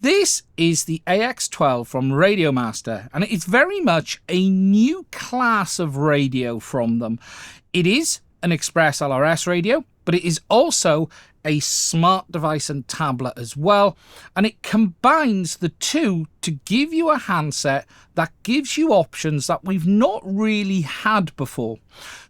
This is the AX12 from Radiomaster, and it's very much a new class of radio from them. It is an ExpressLRS radio, but it is also a smart device and tablet as well, and it combines the two to give you a handset that gives you options that we've not really had before.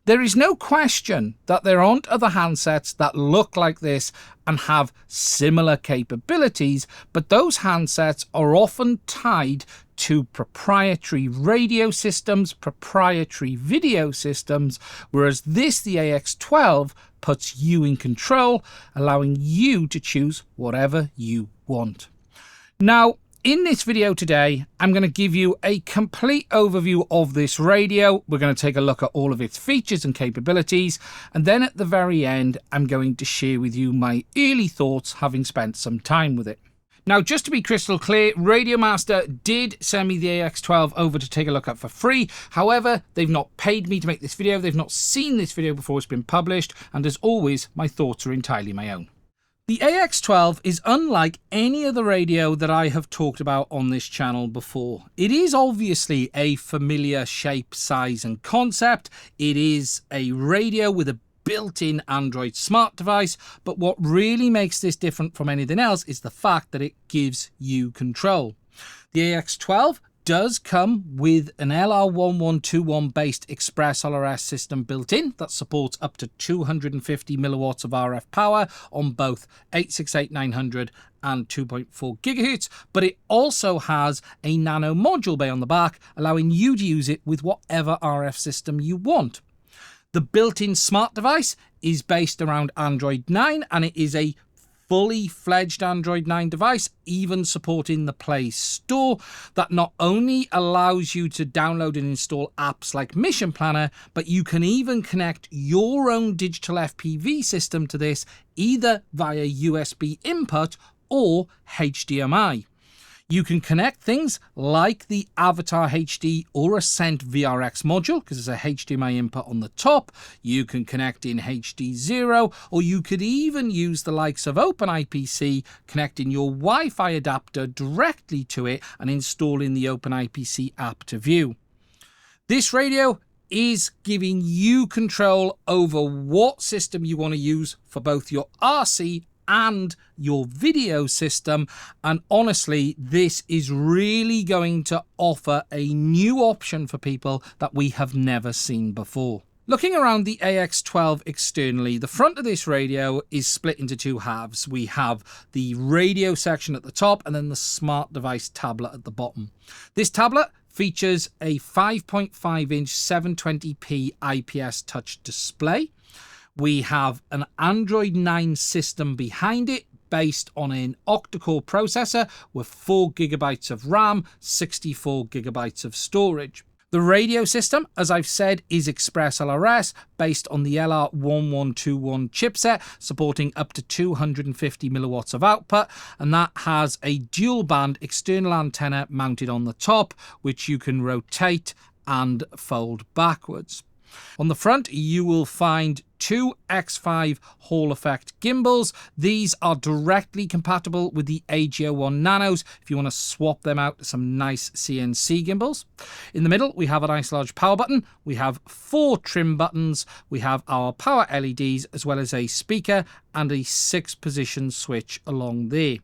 There is no question that there aren't other handsets that look like this and have similar capabilities, but those handsets are often tied to proprietary radio systems, proprietary video systems, whereas this, the AX12, puts you in control, allowing you to choose whatever you want. Now, in this video today, I'm going to give you a complete overview of this radio. We're going to take a look at all of its features and capabilities, and then at the very end, I'm going to share with you my early thoughts, having spent some time with it. Now, just to be crystal clear, Radiomaster did send me the AX12 over to take a look at for free. However, they've not paid me to make this video. They've not seen this video before it's been published. And as always, my thoughts are entirely my own. The AX12 is unlike any other radio that I have talked about on this channel before. It is obviously a familiar shape, size and concept. It is a radio with a built-in Android smart device, but what really makes this different from anything else is the fact that it gives you control. The AX12 does come with an LR1121 based ExpressLRS system built in that supports up to 250 milliwatts of RF power on both 868-900 and 2.4 gigahertz, but it also has a nano module bay on the back, allowing you to use it with whatever RF system you want. The built-in smart device is based around Android 9, and it is a fully fledged Android 9 device, even supporting the Play Store, that not only allows you to download and install apps like Mission Planner, but you can even connect your own digital FPV system to this, either via USB input or HDMI. You can connect things like the Avatar HD or Ascent VRX module, because there's a HDMI input on the top. You can connect in HD0, or you could even use the likes of OpenIPC, connecting your Wi-Fi adapter directly to it and installing the OpenIPC app to view. This radio is giving you control over what system you want to use for both your RC and your video system, and honestly, this is really going to offer a new option for people that we have never seen before. Looking around the AX12 externally, the front of this radio is split into two halves. We have the radio section at the top and then the smart device tablet at the bottom. This tablet features a 5.5-inch 720p IPS touch display. We have an Android 9 system behind it based on an octa-core processor with 4 GB of RAM, 64 GB of storage. The radio system, as I've said, is ExpressLRS based on the LR1121 chipset, supporting up to 250 milliwatts of output, and that has a dual band external antenna mounted on the top, which you can rotate and fold backwards. On the front, you will find two X5 Hall effect gimbals. These are directly compatible with the AG01 Nanos if you want to swap them out to some nice CNC gimbals. In the middle, we have a nice large power button. We have 4 trim buttons. We have our power LEDs, as well as a speaker and a 6-position switch along there.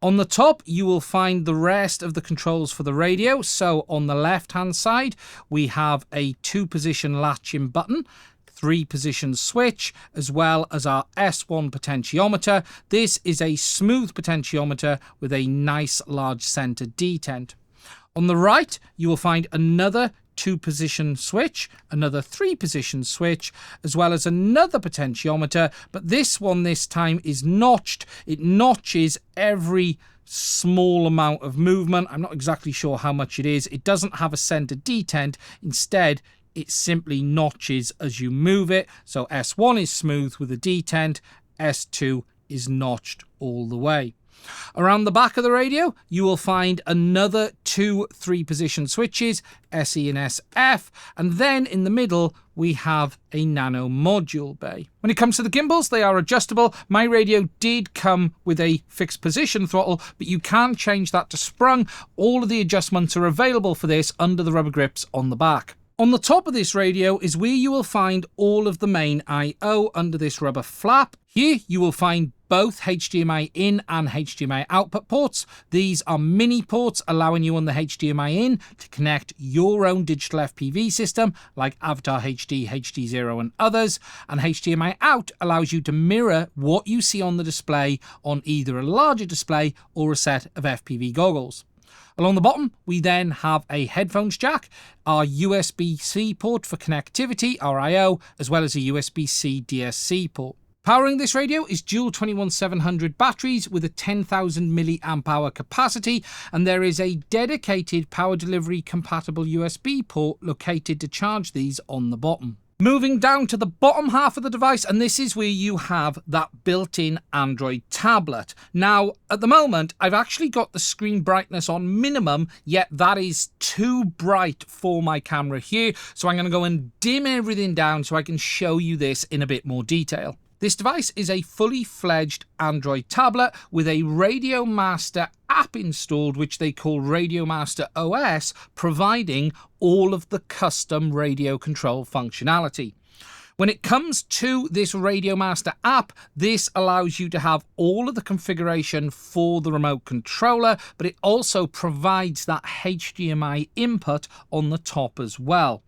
On the top, you will find the rest of the controls for the radio. So on the left-hand side, we have a 2-position latch-in button, 3-position switch, as well as our S1 potentiometer. This is a smooth potentiometer with a nice large center detent. On the right, you will find another 2-position switch, another 3-position switch, as well as another potentiometer, but this one this time is notched. It notches every small amount of movement. I'm not exactly sure how much it is. It doesn't have a center detent. Instead, it simply notches as you move it. So S1 is smooth with a detent, S2 is notched all the way. Around the back of the radio, you will find another 2 3-position switches, SE and SF, and then in the middle, we have a nano module bay. When it comes to the gimbals, they are adjustable. My radio did come with a fixed position throttle, but you can change that to sprung. All of the adjustments are available for this under the rubber grips on the back. On the top of this radio is where you will find all of the main I/O under this rubber flap. Here you will find both HDMI in and HDMI output ports. These are mini ports allowing you on the HDMI in to connect your own digital FPV system like Avatar HD, HD0 and others, and HDMI out allows you to mirror what you see on the display on either a larger display or a set of FPV goggles. Along the bottom, we then have a headphones jack, our USB-C port for connectivity, our I/O, as well as a USB-C DSC port. Powering this radio is dual 21700 batteries with a 10,000 milliamp hour capacity, and there is a dedicated power delivery compatible USB port located to charge these on the bottom. Moving down to the bottom half of the device, and this is where you have that built-in Android tablet. Now, at the moment, I've actually got the screen brightness on minimum, yet that is too bright for my camera here. So I'm going to go and dim everything down so I can show you this in a bit more detail. This device is a fully fledged Android tablet with a RadioMaster app installed, which they call RadioMaster OS, providing all of the custom radio control functionality. When it comes to this RadioMaster app, this allows you to have all of the configuration for the remote controller, but it also provides that HDMI input on the top as well.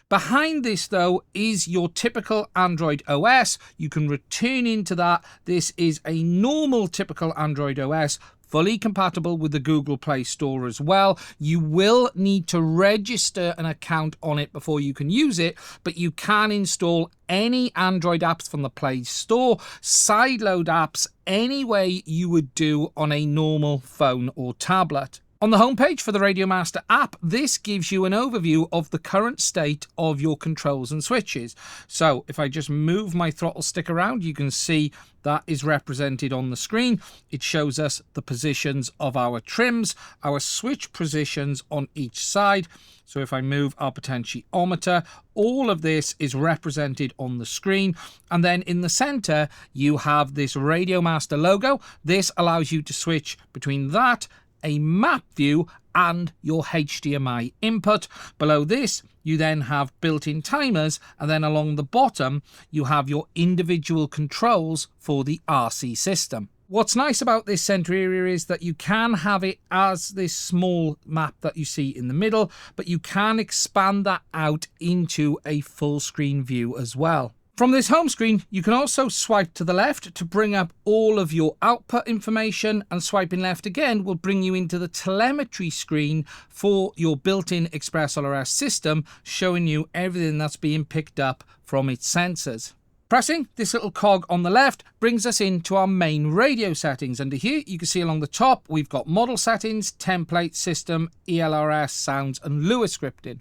Behind this, though, is your typical Android OS. You can return into that. This is a normal typical Android OS, fully compatible with the Google Play Store as well. You will need to register an account on it before you can use it, but you can install any Android apps from the Play Store, sideload apps any way you would do on a normal phone or tablet. On the homepage for the RadioMaster app, this gives you an overview of the current state of your controls and switches. So if I just move my throttle stick around, you can see that is represented on the screen. It shows us the positions of our trims, our switch positions on each side. So if I move our potentiometer, all of this is represented on the screen. And then in the center, you have this RadioMaster logo. This allows you to switch between that, a map view, and your HDMI input. Below this, you then have built-in timers, and then along the bottom, you have your individual controls for the RC system. What's nice about this center area is that you can have it as this small map that you see in the middle, but you can expand that out into a full screen view as well. From this home screen, you can also swipe to the left to bring up all of your output information, and swiping left again will bring you into the telemetry screen for your built-in ExpressLRS system, showing you everything that's being picked up from its sensors. Pressing this little cog on the left brings us into our main radio settings. Under here, you can see along the top, we've got model settings, template, system, ELRS, sounds, and Lua scripting.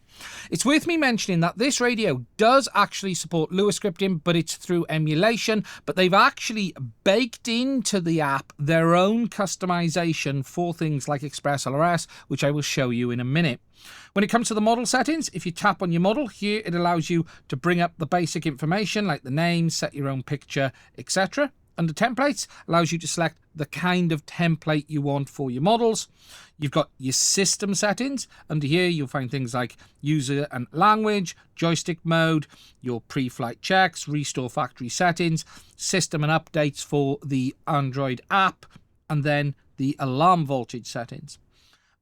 It's worth me mentioning that this radio does actually support Lua scripting, but it's through emulation, but they've actually baked into the app their own customization for things like ExpressLRS, which I will show you in a minute. When it comes to the model settings, if you tap on your model here, it allows you to bring up the basic information like the name, set your own picture, etc. Under templates, allows you to select the kind of template you want for your models. You've got your system settings. Under here, you'll find things like user and language, joystick mode, your pre-flight checks, restore factory settings, system and updates for the Android app, and then the alarm voltage settings.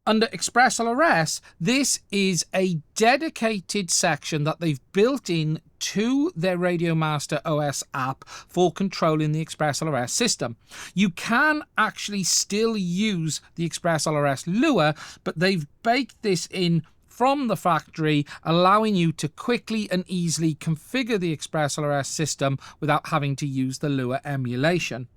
Under ExpressLRS, this is a dedicated section that they've built in to their RadioMaster OS app for controlling the ExpressLRS system. You can actually still use the ExpressLRS Lua, but they've baked this in from the factory, allowing you to quickly and easily configure the ExpressLRS system without having to use the Lua emulation.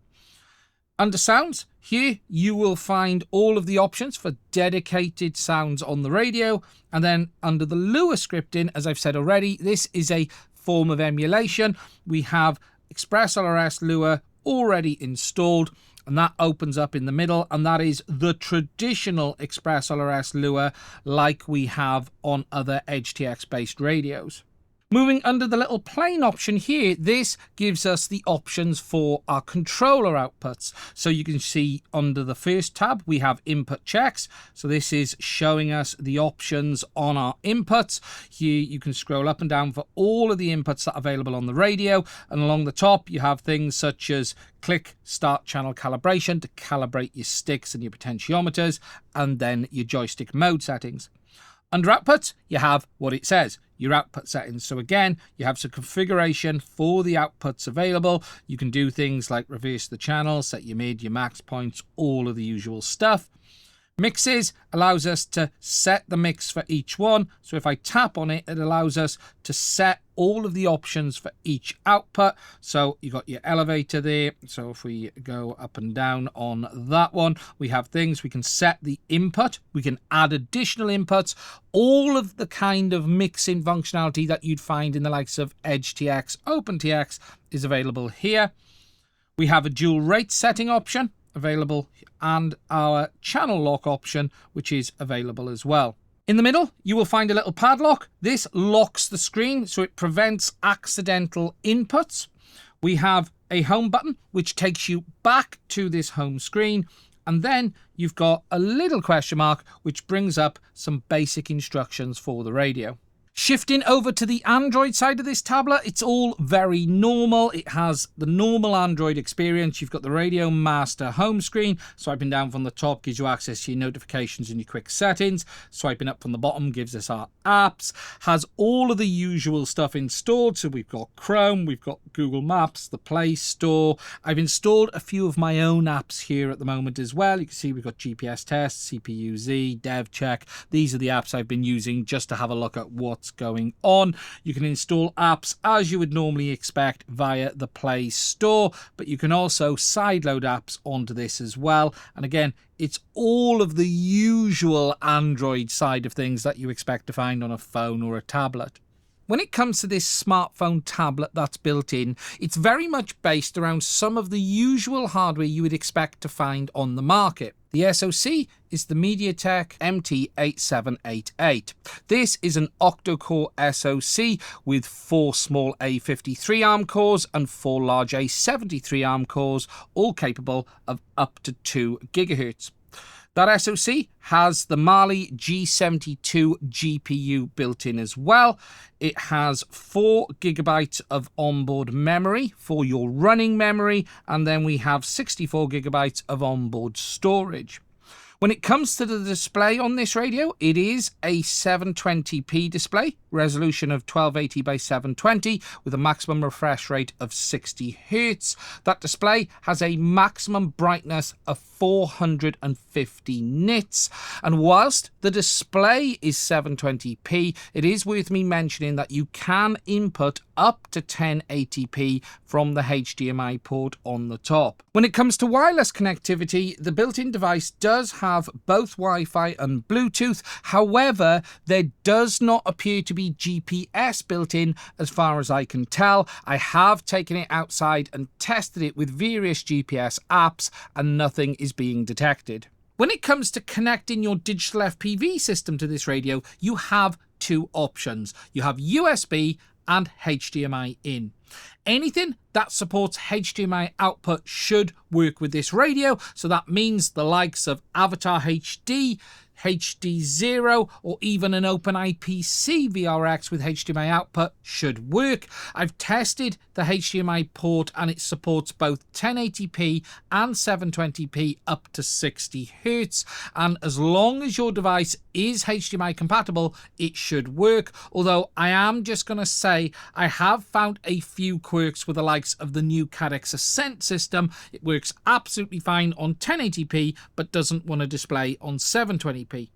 Under sounds, here you will find all of the options for dedicated sounds on the radio. And then under the Lua scripting, as I've said already, this is a form of emulation. We have ExpressLRS Lua already installed. and that opens up in the middle, and that is the traditional ExpressLRS lure like we have on other HTX based radios. Moving under the little plane option here, this gives us the options for our controller outputs. So you can see under the first tab, we have input checks. So this is showing us the options on our inputs. Here you can scroll up and down for all of the inputs that are available on the radio. And along the top, you have things such as click start channel calibration to calibrate your sticks and your potentiometers, and then your joystick mode settings. Under outputs, you have what it says, your output settings. So again, you have some configuration for the outputs available. You can do things like reverse the channel, set your mid, your max points, all of the usual stuff. Mixes allows us to set the mix for each one. So if I tap on it, it allows us to set all of the options for each output. So you got your elevator there. So if we go up and down on that one, we have things. We can set the input. We can add additional inputs. All of the kind of mixing functionality that you'd find in the likes of EdgeTX, OpenTX is available here. We have a dual rate setting option available, and our channel lock option, which is available as well. In the middle, you will find a little padlock. This locks the screen, so it prevents accidental inputs. We have a home button, which takes you back to this home screen. And then you've got a little question mark, which brings up some basic instructions for the radio. Shifting over to the Android side of this tablet, it's all very normal. It has the normal Android experience. You've got the RadioMaster home screen. Swiping down from the top gives you access to your notifications and your quick settings. Swiping up from the bottom gives us our apps. Has all of the usual stuff installed. So we've got Chrome, we've got Google Maps, the Play Store. I've installed a few of my own apps here at the moment as well. You can see we've got GPS Test, CPU-Z, Dev Check. These are the apps I've been using just to have a look at what's going on. You can install apps as you would normally expect via the Play Store, but you can also sideload apps onto this as well. And again, it's all of the usual Android side of things that you expect to find on a phone or a tablet. When it comes to this smartphone tablet that's built in, it's very much based around some of the usual hardware you would expect to find on the market. The SoC is the MediaTek MT8788. This is an octa-core SoC with 4 small A53 ARM cores and 4 large A73 ARM cores, all capable of up to 2 GHz. That SoC has the Mali G72 GPU built in as well. It has 4 GB of onboard memory for your running memory, and then we have 64 GB of onboard storage. When it comes to the display on this radio, it is a 720p display, resolution of 1280 by 720 with a maximum refresh rate of 60 Hz. That display has a maximum brightness of 450 nits. And whilst the display is 720p, it is worth me mentioning that you can input up to 1080p from the HDMI port on the top. When it comes to wireless connectivity, the built-in device does have both Wi-Fi and Bluetooth. However, there does not appear to be GPS built in as far as I can tell. I have taken it outside and tested it with various GPS apps and nothing is being detected. When it comes to connecting your digital FPV system to this radio, you have 2 options. You have USB and HDMI in. Anything that supports HDMI output should work with this radio, so that means the likes of Avatar HD, HD0, or even an OpenIPC VRX with HDMI output should work. I've tested the HDMI port and it supports both 1080p and 720p up to 60 Hz, and as long as your device is HDMI compatible, it should work. Although I am just going to say I have found a few quirks with the likes of the new Cadex Ascent system. It works absolutely fine on 1080p but doesn't want to display on 720p.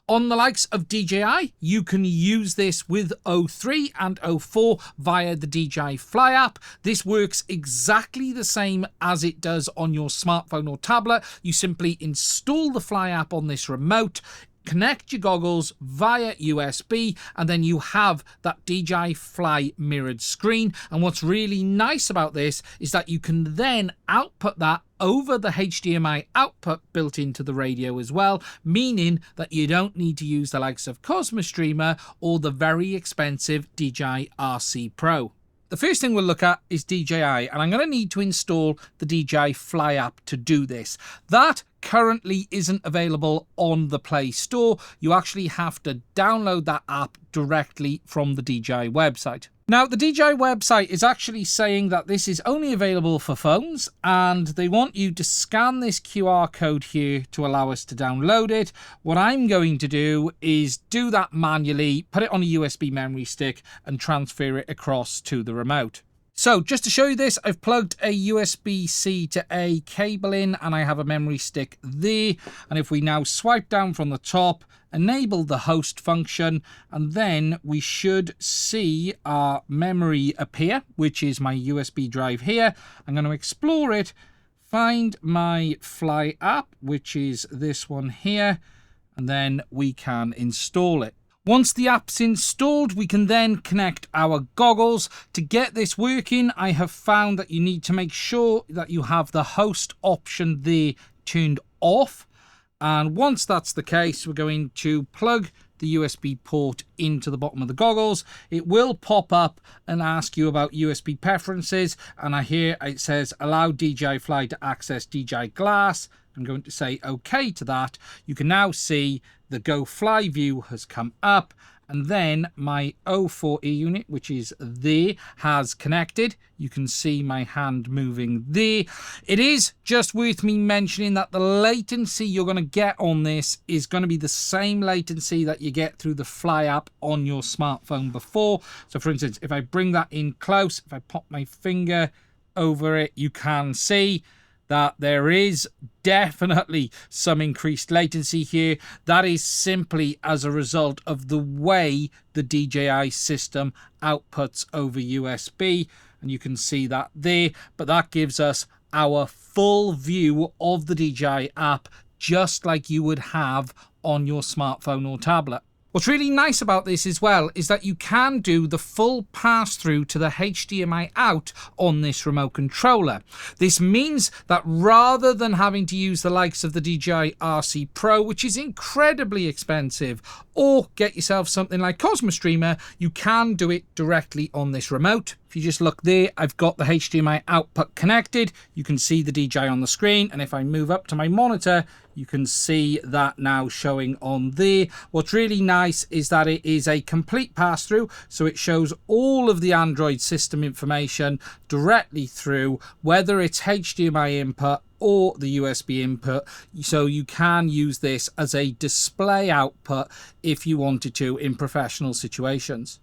On the likes of DJI, you can use this with O3 and O4 via the DJI Fly app. This works exactly the same as it does on your smartphone or tablet. You simply install the Fly app on this remote. connect your goggles via USB, and then you have that DJI Fly mirrored screen. And what's really nice about this is that you can then output that over the HDMI output built into the radio as well, meaning that you don't need to use the likes of Cosmos Streamer or the very expensive DJI RC Pro. The first thing we'll look at is DJI, and I'm going to need to install the DJI Fly app to do this. That currently isn't available on the Play Store. You actually have to download that app directly from the DJI website. Now, the DJI website is actually saying that this is only available for phones, and they want you to scan this QR code here to allow us to download it. What I'm going to do is do that manually, put it on a USB memory stick, and transfer it across to the remote. So just to show you this, I've plugged a USB-C to A cable in, and I have a memory stick there. And if we now swipe down from the top, enable the host function, and then we should see our memory appear, which is my USB drive here. I'm going to explore it, find my Fly app, which is this one here, and then we can install it. Once the app's installed, we can then connect our goggles. To get this working, I have found that you need to make sure that you have the host option there turned off. And once that's the case, we're going to plug the USB port into the bottom of the goggles. It will pop up and ask you about USB preferences. And I hear it says, allow DJI Fly to access DJI Glass. I'm going to say OK to that. You can now see the Go Fly view has come up, and then my O4E unit, which is there, has connected. You can see my hand moving there. It is just worth me mentioning that the latency you're going to get on this is going to be the same latency that you get through the Fly app on your smartphone before. So for instance, if I bring that in close, if I pop my finger over it, you can see that there is definitely some increased latency here. That is simply as a result of the way the DJI system outputs over USB, and you can see that there, but that gives us our full view of the DJI app just like you would have on your smartphone or tablet. What's really nice about this as well is that you can do the full pass-through to the HDMI out on this remote controller. This means that rather than having to use the likes of the DJI RC Pro, which is incredibly expensive, or get yourself something like Cosmos Streamer, you can do it directly on this remote. If you just look there, I've got the HDMI output connected. You can see the DJI on the screen, and if I move up to my monitor, you can see that now showing on there. What's really nice is that it is a complete pass-through, so it shows all of the Android system information directly through, whether it's HDMI input or the USB input, so you can use this as a display output if you wanted to in professional situations.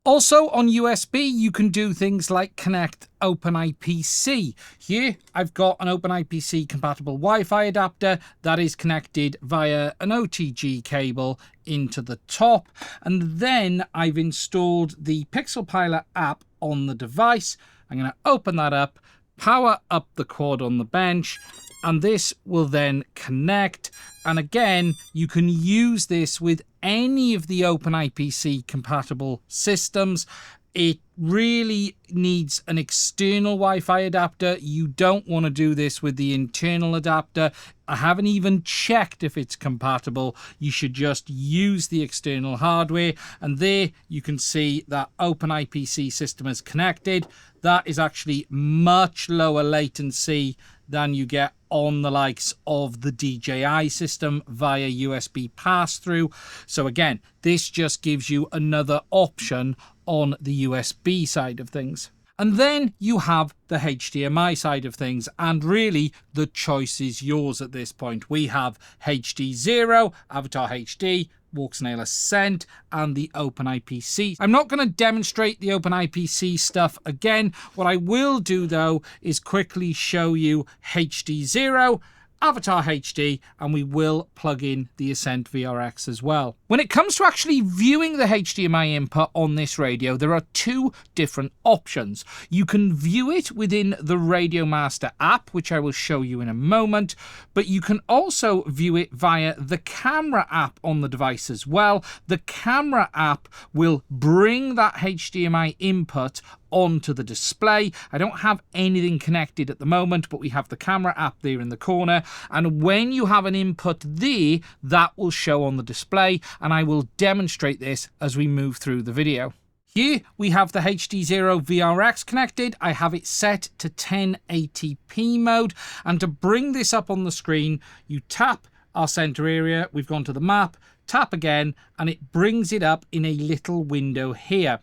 Also on USB, you can do things like connect OpenIPC. Here, I've got an OpenIPC compatible Wi-Fi adapter that is connected via an OTG cable into the top. And then I've installed the Pixel Pilot app on the device. I'm going to open that up, power up the quad on the bench, and this will then connect. And again, you can use this with any of the OpenIPC compatible systems. It really needs an external Wi-Fi adapter. You don't want to do this with the internal adapter. I haven't even checked if it's compatible. You should just use the external hardware. And there you can see that OpenIPC system is connected. That is actually much lower latency than you get on the likes of the DJI system via USB pass-through. So again, this just gives you another option on the USB side of things. And then you have the HDMI side of things, and really the choice is yours at this point. We have HD0, Avatar HD, Walk-Snail Ascent, and the OpenIPC. I'm not going to demonstrate the OpenIPC stuff again. What I will do though is quickly show you HD0 Avatar HD, and we will plug in the Ascent VRX as well. When it comes to actually viewing the HDMI input on this radio, there are two different options. You can view it within the RadioMaster app, which I will show you in a moment, but you can also view it via the camera app on the device as well. The camera app will bring that HDMI input onto the display. I don't have anything connected at the moment, but we have the camera app there in the corner, and when you have an input there, that will show on the display, and I will demonstrate this as we move through the video. Here we have the HD0 VRX connected. I have it set to 1080p mode, and to bring this up on the screen, you tap our center area, we've gone to the map, tap again, and it brings it up in a little window here.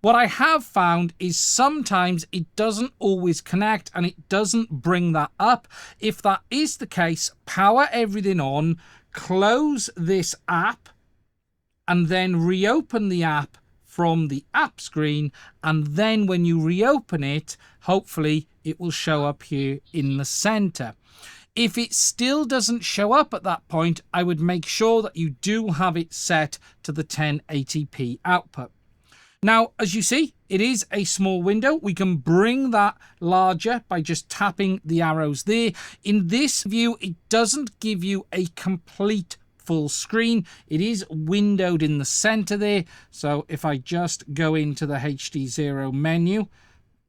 What I have found is sometimes it doesn't always connect and it doesn't bring that up. If that is the case, power everything on, close this app, and then reopen the app from the app screen, and then when you reopen it, hopefully it will show up here in the center. If it still doesn't show up at that point, I would make sure that you do have it set to the 1080p output. Now, as you see, it is a small window. We can bring that larger by just tapping the arrows there. In this view, it doesn't give you a complete full screen. It is windowed in the center there. So if I just go into the HD0 menu,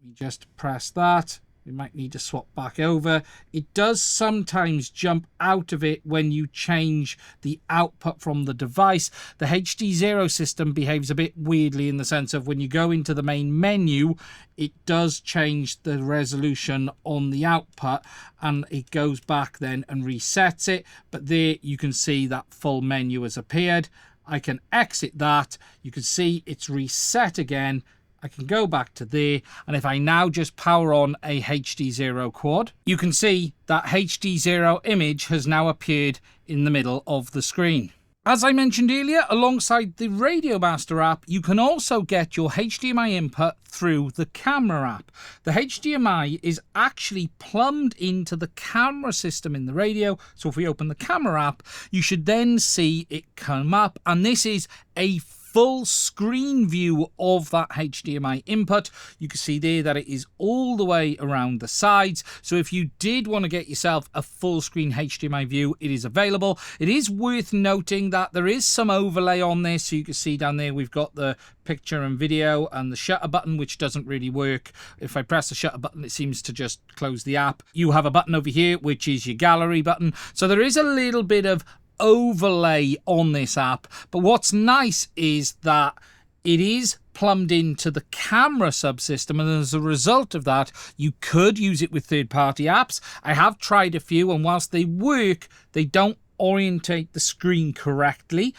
we just press that. We might need to swap back over. It does sometimes jump out of it when you change the output from the device. The HD0 system behaves a bit weirdly in the sense of when you go into the main menu, it does change the resolution on the output and it goes back then and resets it. But there you can see that full menu has appeared. I can exit that. You can see it's reset again. I can go back to there, and if I now just power on a HD0 quad, you can see that HD0 image has now appeared in the middle of the screen. As I mentioned earlier, alongside the RadioMaster app, you can also get your HDMI input through the camera app. The HDMI is actually plumbed into the camera system in the radio, so if we open the camera app, you should then see it come up, and this is a full screen view of that HDMI input. You can see there that it is all the way around the sides. So if you did want to get yourself a full screen HDMI view, it is available. It is worth noting that there is some overlay on this. So you can see down there, we've got the picture and video and the shutter button, which doesn't really work. If I press the shutter button, it seems to just close the app. You have a button over here, which is your gallery button. So there is a little bit of overlay on this app, but what's nice is that it is plumbed into the camera subsystem, and as a result of that, you could use it with third-party apps. I have tried a few, and whilst they work, they don't orientate the screen correctly,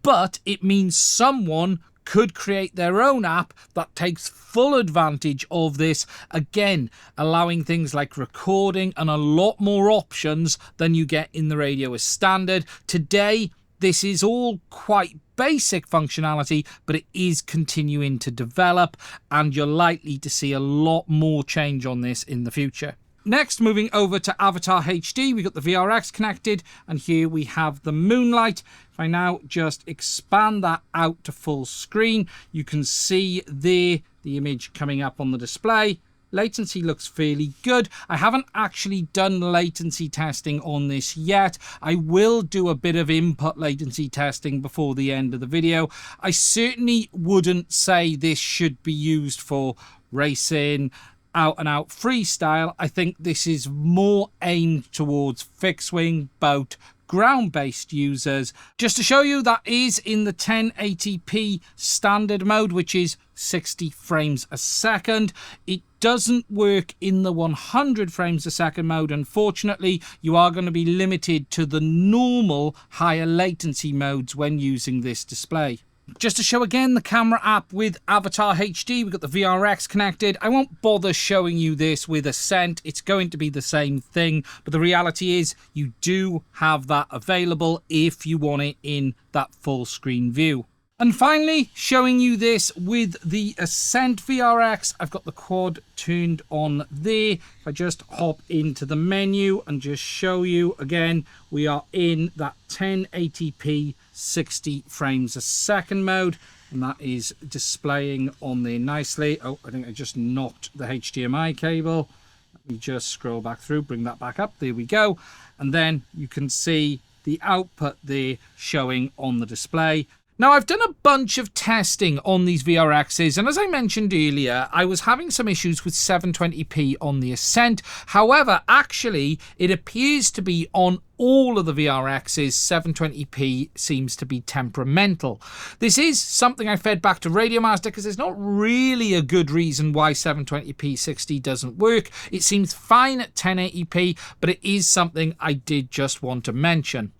but it means someone could create their own app that takes full advantage of this, again allowing things like recording and a lot more options than you get in the radio as standard. Today this is all quite basic functionality, but it is continuing to develop, and you're likely to see a lot more change on this in the future. Next, moving over to Avatar HD, we've got the VRX connected, and here we have the Moonlight. If I now just expand that out to full screen, you can see there the image coming up on the display. Latency looks fairly good. I haven't actually done latency testing on this yet. I will do a bit of input latency testing before the end of the video. I certainly wouldn't say this should be used for racing, out and out freestyle. I think this is more aimed towards fixed wing, boat, ground-based users. Just to show you, that is in the 1080p standard mode, which is 60 frames a second. It doesn't work in the 100 frames a second mode. Unfortunately, you are going to be limited to the normal higher latency modes when using this display. Just to show again the camera app with Avatar HD, we've got the VRX connected. I won't bother showing you this with Ascent. It's going to be the same thing, but the reality is you do have that available if you want it in that full screen view. And finally, showing you this with the Ascent VRX. I've got the quad turned on there. If I just hop into the menu and just show you again, we are in that 1080p 60 frames a second mode. And that is displaying on there nicely. Oh, I think I just knocked the HDMI cable. Let me just scroll back through, bring that back up. There we go. And then you can see the output there showing on the display. Now, I've done a bunch of testing on these VRXs, and as I mentioned earlier, I was having some issues with 720p on the Ascent. However, actually, it appears to be on all of the VRXs, 720p seems to be temperamental. This is something I fed back to Radiomaster because there's not really a good reason why 720p 60 doesn't work. It seems fine at 1080p, but it is something I did just want to mention.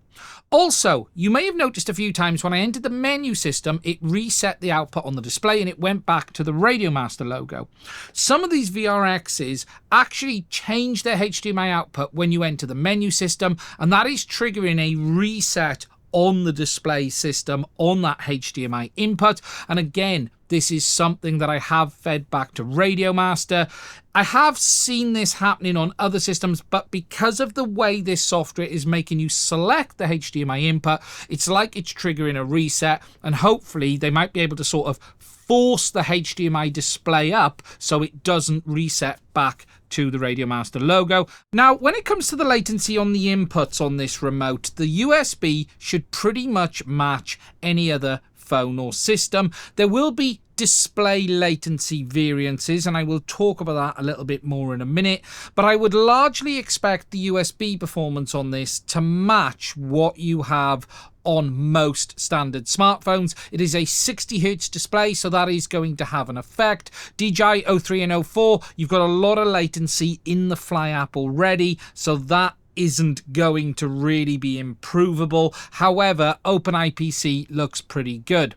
Also, you may have noticed a few times when I entered the menu system, it reset the output on the display and it went back to the Radiomaster logo. Some of these VRXs actually change their HDMI output when you enter the menu system, and that is triggering a reset on the display system on that HDMI input. And again, this is something that I have fed back to Radiomaster. I have seen this happening on other systems, but because of the way this software is making you select the HDMI input, it's like it's triggering a reset, and hopefully they might be able to sort of force the HDMI display up so it doesn't reset back to the Radiomaster logo. Now, when it comes to the latency on the inputs on this remote, the USB should pretty much match any other phone or system. There will be display latency variances, and I will talk about that a little bit more in a minute, but I would largely expect the USB performance on this to match what you have on most standard smartphones. It is a 60Hz display, so that is going to have an effect. DJI 03 and 04, you've got a lot of latency in the Fly app already, so that isn't going to really be improvable. However, OpenIPC looks pretty good.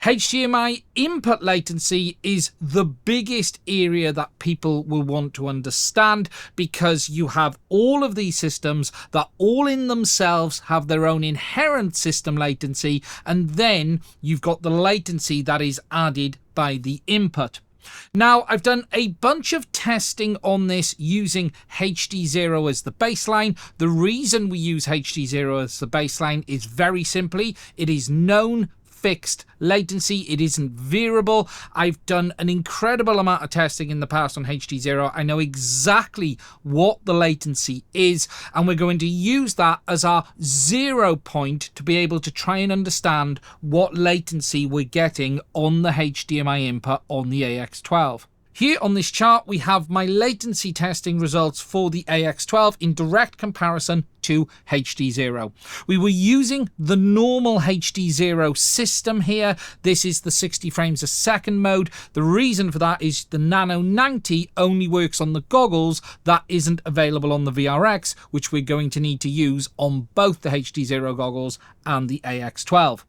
HDMI input latency is the biggest area that people will want to understand, because you have all of these systems that all in themselves have their own inherent system latency, and then you've got the latency that is added by the input. Now, I've done a bunch of testing on this using HD0 as the baseline. The reason we use HD0 as the baseline is very simply, it is known fixed latency. It isn't variable. I've done an incredible amount of testing in the past on HD0. I know exactly what the latency is, and we're going to use that as our 0 point to be able to try and understand what latency we're getting on the HDMI input on the AX12. Here on this chart, we have my latency testing results for the AX12 in direct comparison to HD0. We were using the normal HD0 system here. This is the 60 frames a second mode. The reason for that is the Nano 90 only works on the goggles. That isn't available on the VRX, which we're going to need to use on both the HD0 goggles and the AX12.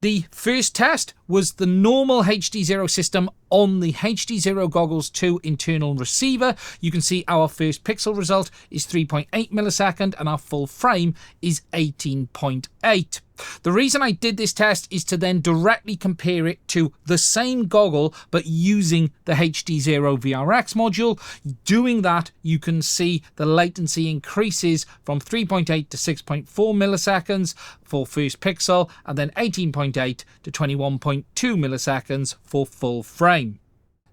The first test was the normal HD0 system on the HD0 Goggles 2 internal receiver. You can see our first pixel result is 3.8 millisecond and our full frame is 18.8. The reason I did this test is to then directly compare it to the same goggle but using the HD0 VRX module. Doing that, you can see the latency increases from 3.8 to 6.4 milliseconds for first pixel, and then 18.8 to 21.2 milliseconds for full frame.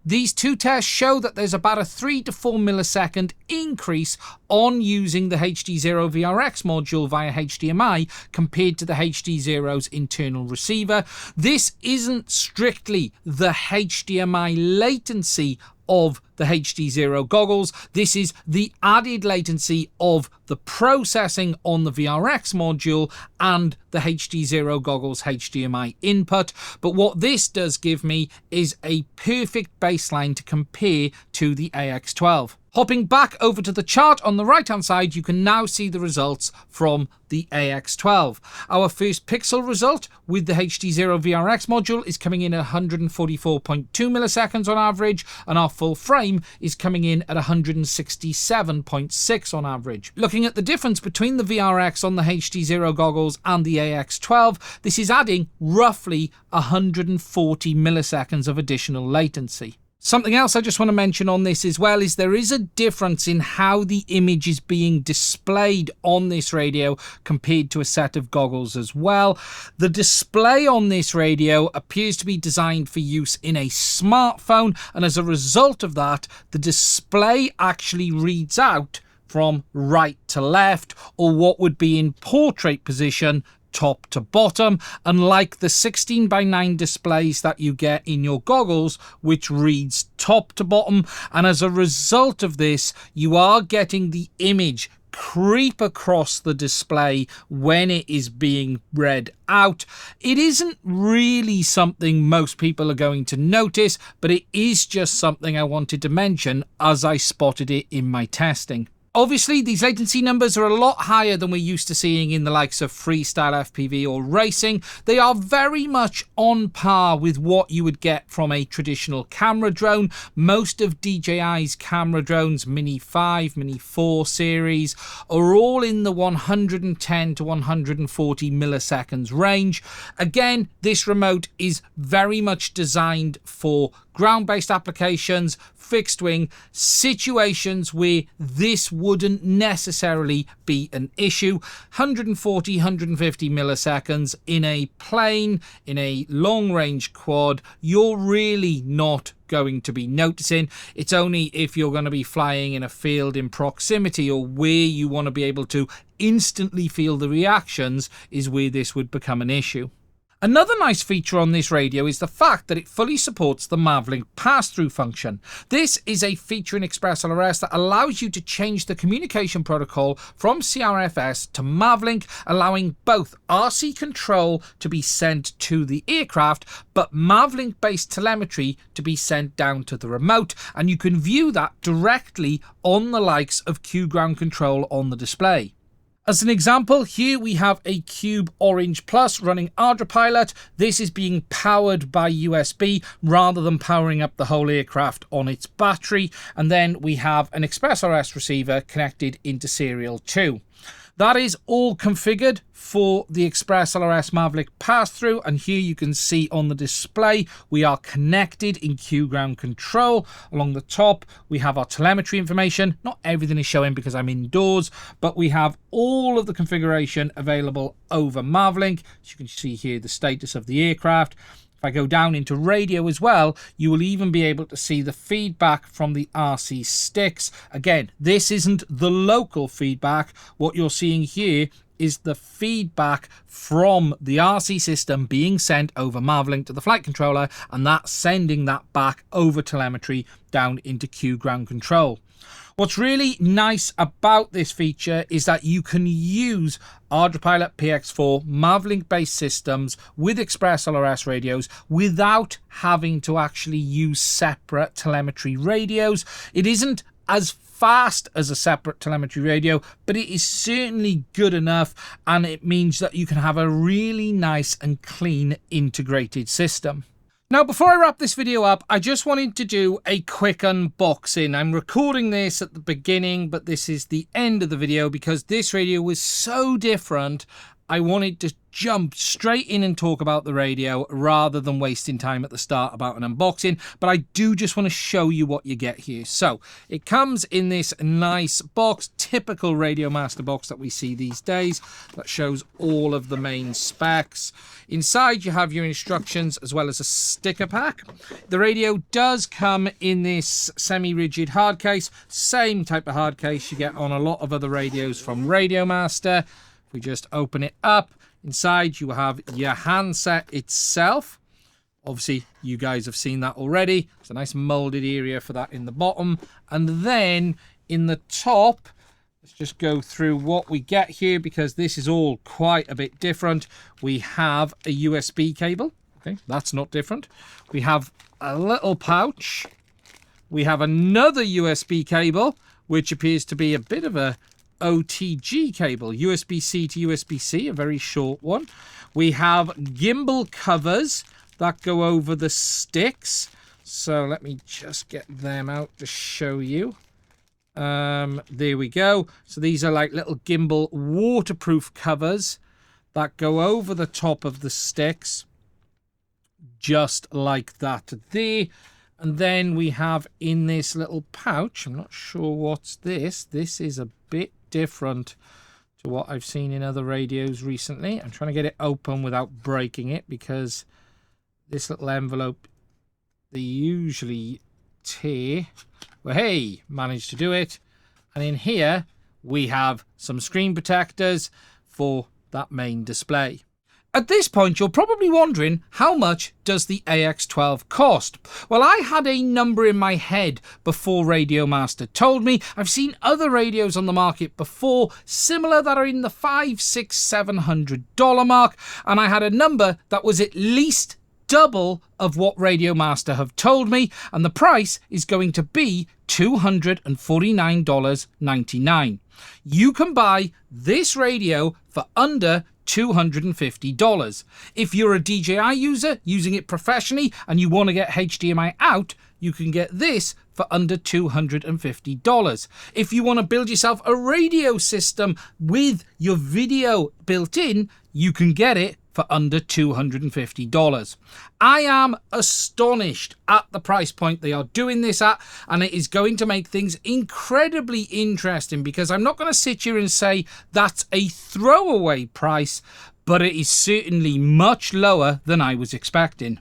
These two tests show that there's about a 3 to 4 millisecond increase on using the HD0 VRX module via HDMI compared to the HD0's internal receiver. This isn't strictly the HDMI latency of the HD0 goggles. This is the added latency of the processing on the VRX module and the HD0 goggles HDMI input. But what this does give me is a perfect baseline to compare to the AX12. Hopping back over to the chart on the right hand side, you can now see the results from the AX12. Our first pixel result with the HD0 VRX module is coming in at 144.2 milliseconds on average, and our full frame is coming in at 167.6 on average. Looking at the difference between the VRX on the HD0 goggles and the AX12, this is adding roughly 140 milliseconds of additional latency. Something else I just want to mention on this as well is there is a difference in how the image is being displayed on this radio compared to a set of goggles as well. The display on this radio appears to be designed for use in a smartphone, and as a result of that, the display actually reads out from right to left, or what would be in portrait position, top to bottom, unlike the 16:9 displays that you get in your goggles, which reads top to bottom. And as a result of this, you are getting the image creep across the display when it is being read out. It isn't really something most people are going to notice, but it is just something I wanted to mention as I spotted it in my testing. Obviously, these latency numbers are a lot higher than we're used to seeing in the likes of freestyle FPV or racing. They are very much on par with what you would get from a traditional camera drone. Most of DJI's camera drones, Mini 5, Mini 4 series, are all in the 110 to 140 milliseconds range. Again, this remote is very much designed for ground-based applications, fixed wing, situations where this wouldn't necessarily be an issue. 140, 150 milliseconds in a plane, in a long-range quad, you're really not going to be noticing. It's only if you're going to be flying in a field in proximity or where you want to be able to instantly feel the reactions is where this would become an issue. Another nice feature on this radio is the fact that it fully supports the Mavlink pass-through function. This is a feature in ExpressLRS that allows you to change the communication protocol from CRFS to Mavlink, allowing both RC control to be sent to the aircraft, but Mavlink-based telemetry to be sent down to the remote, and you can view that directly on the likes of Q Ground Control on the display. As an example, here we have a Cube Orange Plus running ArduPilot. This is being powered by USB rather than powering up the whole aircraft on its battery. And then we have an ExpressLRS receiver connected into Serial 2. That is all configured for the ExpressLRS Mavlink pass-through, and here you can see on the display we are connected in Q Ground Control. Along the top we have our telemetry information. Not everything is showing because I'm indoors, but we have all of the configuration available over Mavlink. As you can see here, the status of the aircraft. If I go down into radio as well, you will even be able to see the feedback from the RC sticks. Again, this isn't the local feedback. What you're seeing here is the feedback from the RC system being sent over Mavlink to the flight controller, and that's sending that back over telemetry down into Q Ground Control. What's really nice about this feature is that you can use ArduPilot PX4 Mavlink-based systems with ExpressLRS radios without having to actually use separate telemetry radios. It isn't as fast as a separate telemetry radio, but it is certainly good enough, and it means that you can have a really nice and clean integrated system. Now, before I wrap this video up, I just wanted to do a quick unboxing. I'm recording this at the beginning, but this is the end of the video because this radio was so different. I wanted to jump straight in and talk about the radio rather than wasting time at the start about an unboxing, but I do just want to show you what you get here. So it comes in this nice box, typical RadioMaster box that we see these days, that shows all of the main specs. Inside you have your instructions as well as a sticker pack. The radio does come in this semi-rigid hard case, same type of hard case you get on a lot of other radios from RadioMaster. If we just open it up, inside you have your handset itself. Obviously, you guys have seen that already. There's a nice molded area for that in the bottom. And then in the top, let's just go through what we get here because this is all quite a bit different. We have a USB cable. Okay, that's not different. We have a little pouch. We have another USB cable. which appears to be a bit of a OTG cable, USB-C to USB-C, a very short one. We have gimbal covers that go over the sticks. So let me just get them out to show you. There we go. So these are like little gimbal waterproof covers that go over the top of the sticks, just like that there. And then we have in this little pouch, I'm not sure what's this. This is a bit different to what I've seen in other radios recently. I'm trying to get it open without breaking it, because this little envelope, they usually tear. Well, hey, managed to do it. And in here, we have some screen protectors for that main display. At this point, you're probably wondering, how much does the AX12 cost? Well, I had a number in my head before Radiomaster told me. I've seen other radios on the market before, similar, that are in the $500, $600, $700 mark, and I had a number that was at least double of what Radiomaster have told me, and the price is going to be $249.99. You can buy this radio for under $250. If you're a DJI user using it professionally and you want to get HDMI out, you can get this for under $250. If you want to build yourself a radio system with your video built in, you can get it for under $250. I am astonished at the price point they are doing this at, and it is going to make things incredibly interesting, because I'm not going to sit here and say that's a throwaway price, but it is certainly much lower than I was expecting.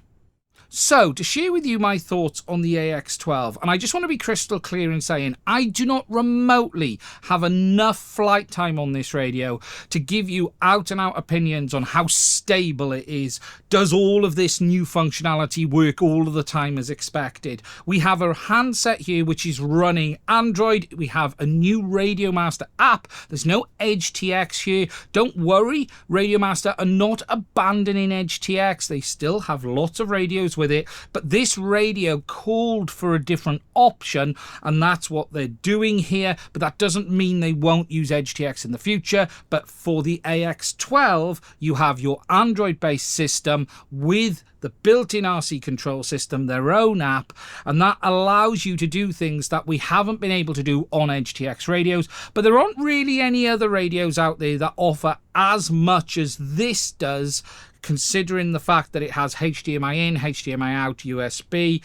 So, to share with you my thoughts on the AX12, and I just want to be crystal clear in saying I do not remotely have enough flight time on this radio to give you out-and-out opinions on how stable it is. Does all of this new functionality work all of the time as expected? We have a handset here which is running Android. We have a new Radiomaster app. There's no Edge TX here. Don't worry, Radiomaster are not abandoning Edge TX. They still have lots of radios with it, but this radio called for a different option, and that's what they're doing here. But that doesn't mean they won't use Edge TX in the future. But for the AX12, you have your Android based system with the built-in RC control system, their own app, and that allows you to do things that we haven't been able to do on Edge TX radios. But there aren't really any other radios out there that offer as much as this does, considering the fact that it has HDMI in, HDMI out, USB.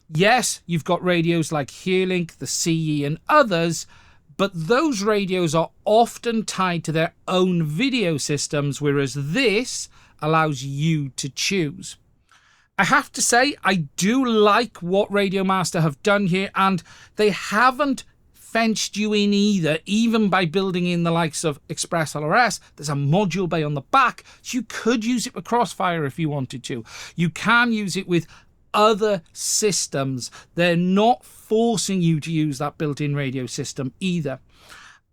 Yes, you've got radios like Hearlink, the CE and others, but those radios are often tied to their own video systems, whereas this allows you to choose. I have to say, I do like what Radiomaster have done here, and they haven't fenced you in either, even by building in the likes of ExpressLRS. There's a module bay on the back, so you could use it with Crossfire if you wanted to. You can use it with other systems. They're not forcing you to use that built-in radio system either.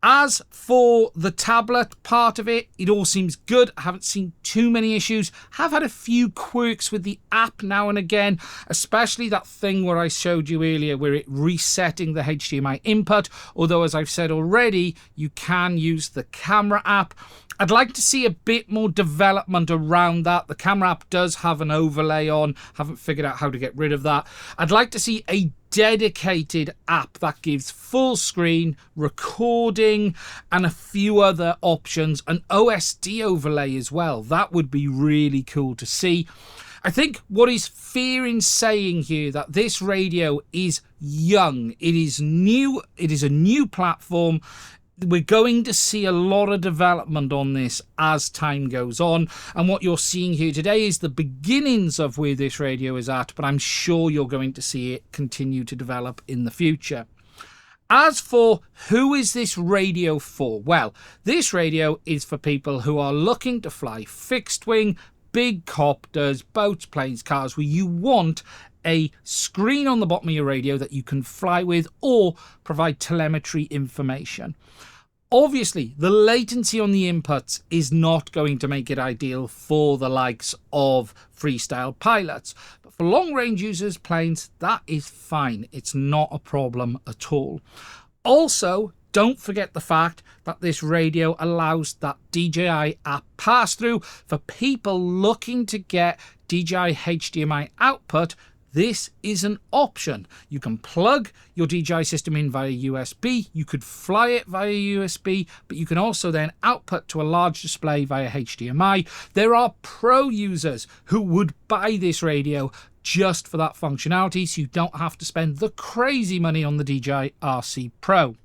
As for the tablet part of it, it all seems good. I haven't seen too many issues. Have had a few quirks with the app now and again, especially that thing where I showed you earlier where it resetting the HDMI input, although as I've said already, you can use the camera app. I'd like to see a bit more development around that. The camera app does have an overlay on. Haven't figured out how to get rid of that. I'd like to see a dedicated app that gives full screen recording and a few other options, an OSD overlay as well. That would be really cool to see. I think what is fair in saying here that this radio is young. It is new. It is a new platform. We're going to see a lot of development on this as time goes on, and what you're seeing here today is the beginnings of where this radio is at, but I'm sure you're going to see it continue to develop in the future. As for who is this radio for? Well, this radio is for people who are looking to fly fixed wing, big copters, boats, planes, cars, where you want a screen on the bottom of your radio that you can fly with or provide telemetry information. Obviously, the latency on the inputs is not going to make it ideal for the likes of freestyle pilots. But for long-range users, planes, that is fine. It's not a problem at all. Also, don't forget the fact that this radio allows that DJI app pass-through for people looking to get DJI HDMI output. This is an option. You can plug your DJI system in via USB, you could fly it via USB, but you can also then output to a large display via HDMI. There are pro users who would buy this radio just for that functionality, so you don't have to spend the crazy money on the DJI RC Pro.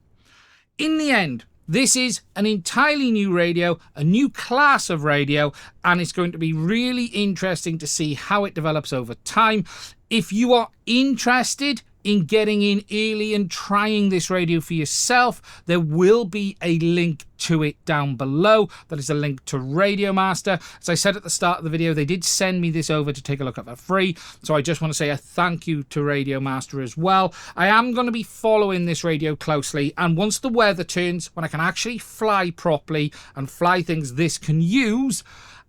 In the end, this is an entirely new radio, a new class of radio, and it's going to be really interesting to see how it develops over time. If you are interested in getting in early and trying this radio for yourself, there will be a link to it down below. That is a link to Radiomaster. As I said at the start of the video, they did send me this over to take a look at for free, so I just want to say a thank you to Radiomaster as well. I am going to be following this radio closely, and once the weather turns, when I can actually fly properly and fly things this can use,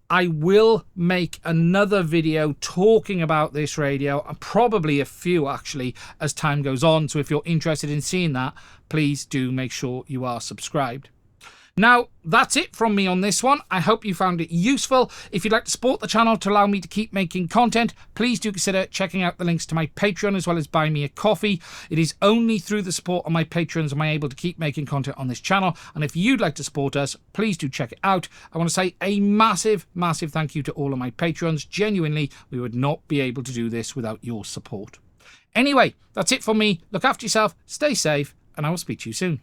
I will make another video talking about this radio, and probably a few actually as time goes on. So if you're interested in seeing that, please do make sure you are subscribed. Now, that's it from me on this one. I hope you found it useful. If you'd like to support the channel to allow me to keep making content, please do consider checking out the links to my Patreon as well as buy me a coffee. It is only through the support of my patrons am I able to keep making content on this channel. And if you'd like to support us, please do check it out. I want to say a massive, massive thank you to all of my patrons. Genuinely, we would not be able to do this without your support. Anyway, that's it from me. Look after yourself, stay safe, and I will speak to you soon.